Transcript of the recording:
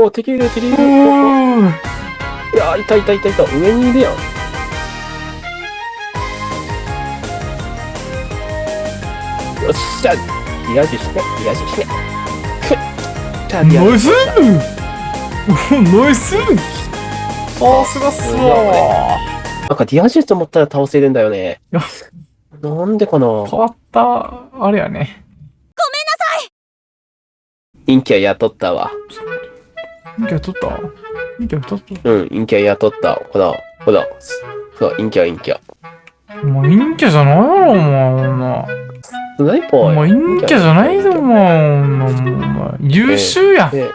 お、敵いる、敵いる。いや、いたいたいたいた。上にいるやん。よっしゃ。リアジして、リアジして。くっ。ナイスナイスさすがっすわなんかディアジェと思ったら倒せるんだよね。いやなんでかな。変わった、あれやね。陰キャ雇ったわ。陰キャ取った陰キャ取ったうん、陰キャ雇った。ほら、ほら。そう、陰キャ陰キャ。お前陰キャじゃないやろ、お前、女。スナイパーお前陰キャじゃないぞ、お前、女。お前優秀や。で